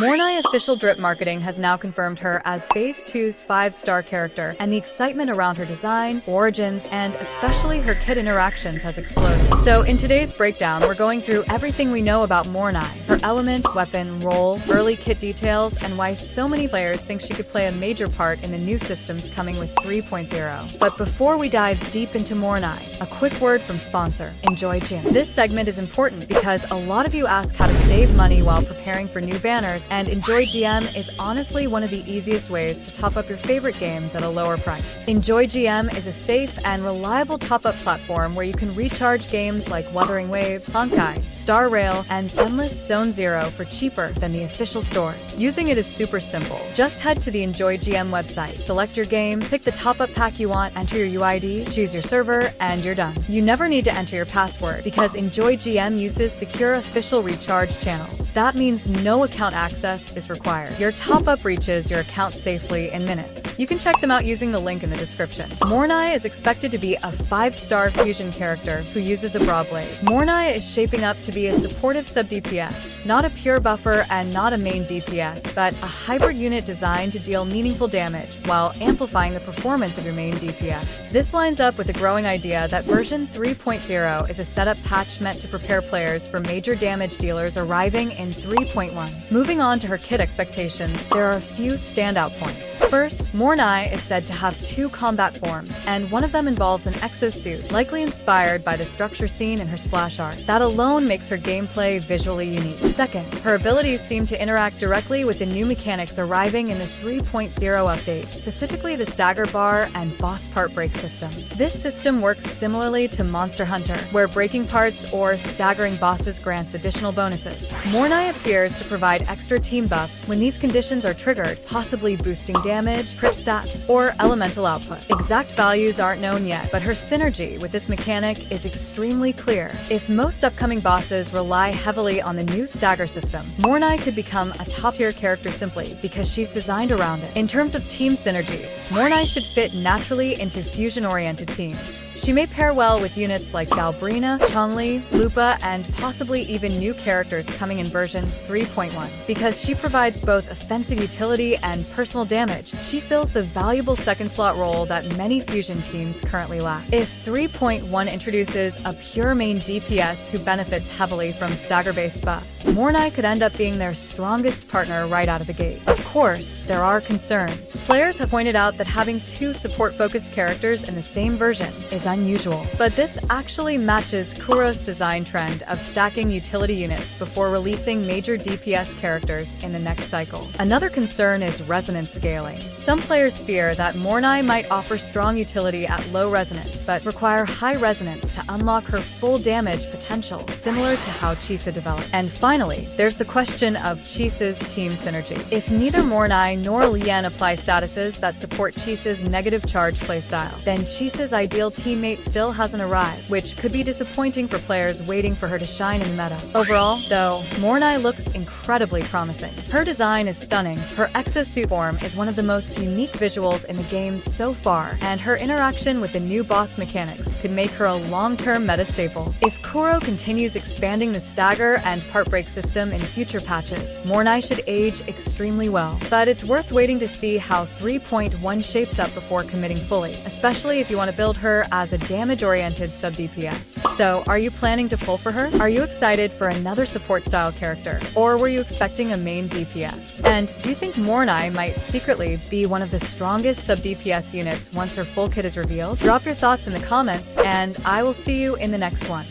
Mornye official drip marketing has now confirmed her as Phase 2's 5-star character, and the excitement around her design, origins, and especially her kit interactions has exploded. So in today's breakdown, we're going through everything we know about Mornye, her element, weapon, role, early kit details, and why so many players think she could play a major part in the new systems coming with 3.0. But before we dive deep into Mornye, a quick word from sponsor, Enjoy Gym. This segment is important because a lot of you ask how to save money while preparing for new banners, and Enjoy GM is honestly one of the easiest ways to top up your favorite games at a lower price. Enjoy GM is a safe and reliable top-up platform where you can recharge games like Wuthering Waves, Honkai, Star Rail, and Sunless Zone Zero for cheaper than the official stores. Using it is super simple. Just head to the Enjoy GM website, select your game, pick the top-up pack you want, enter your UID, choose your server, and you're done. You never need to enter your password because Enjoy GM uses secure official recharge channels. That means no account access is required. Your top-up reaches your account safely in minutes. You can check them out using the link in the description. Mornye is expected to be a 5-star fusion character who uses a broadblade. Mornye is shaping up to be a supportive sub-DPS, not a pure buffer and not a main DPS, but a hybrid unit designed to deal meaningful damage while amplifying the performance of your main DPS. This lines up with the growing idea that version 3.0 is a setup patch meant to prepare players for major damage dealers arriving in 3.1. Moving on to her kit expectations, there are a few standout points. First, Mornye is said to have 2 combat forms, and one of them involves an exo-suit, likely inspired by the structure seen in her splash art. That alone makes her gameplay visually unique. Second, her abilities seem to interact directly with the new mechanics arriving in the 3.0 update, specifically the Stagger Bar and Boss Part-Break system. This system works similarly to Monster Hunter, where breaking parts or staggering bosses grants additional bonuses. Mornye appears to provide extra team buffs when these conditions are triggered, possibly boosting damage, crit stats, or elemental output. Exact values aren't known yet, but her synergy with this mechanic is extremely clear. If most upcoming bosses rely heavily on the new stagger system, Mornye could become a top-tier character simply because she's designed around it. In terms of team synergies, Mornye should fit naturally into fusion-oriented teams. She may pair well with units like Galbrina, Chongli, Lupa, and possibly even new characters coming in version 3.1. Because she provides both offensive utility and personal damage, she fills the valuable second slot role that many fusion teams currently lack. If 3.1 introduces a pure main DPS who benefits heavily from stagger-based buffs, Mornye could end up being their strongest partner right out of the gate. Of course, there are concerns. Players have pointed out that having 2 support-focused characters in the same version is unusual, but this actually matches Kuro's design trend of stacking utility units before releasing major DPS characters in the next cycle. Another concern is resonance scaling. Some players fear that Mornye might offer strong utility at low resonance, but require high resonance to unlock her full damage potential, similar to how Chisa developed. And finally, there's the question of Chisa's team synergy. If neither Mornye nor Lien apply statuses that support Chisa's negative charge playstyle, then Chisa's ideal teammate still hasn't arrived, which could be disappointing for players waiting for her to shine in the meta. Overall, though, Mornye looks incredibly promising. Her design is stunning, her exo-suit form is one of the most unique visuals in the game so far, and her interaction with the new boss mechanics could make her a long-term meta staple. If Kuro continues expanding the stagger and part-break system in future patches, Mornye should age extremely well. But it's worth waiting to see how 3.1 shapes up before committing fully, especially if you want to build her as a damage-oriented sub-DPS. So, are you planning to pull for her? Are you excited for another support-style character? Or were you expecting a main DPS? And do you think Mornye might secretly be one of the strongest sub-DPS units once her full kit is revealed? Drop your thoughts in the comments, and I will see you in the next one.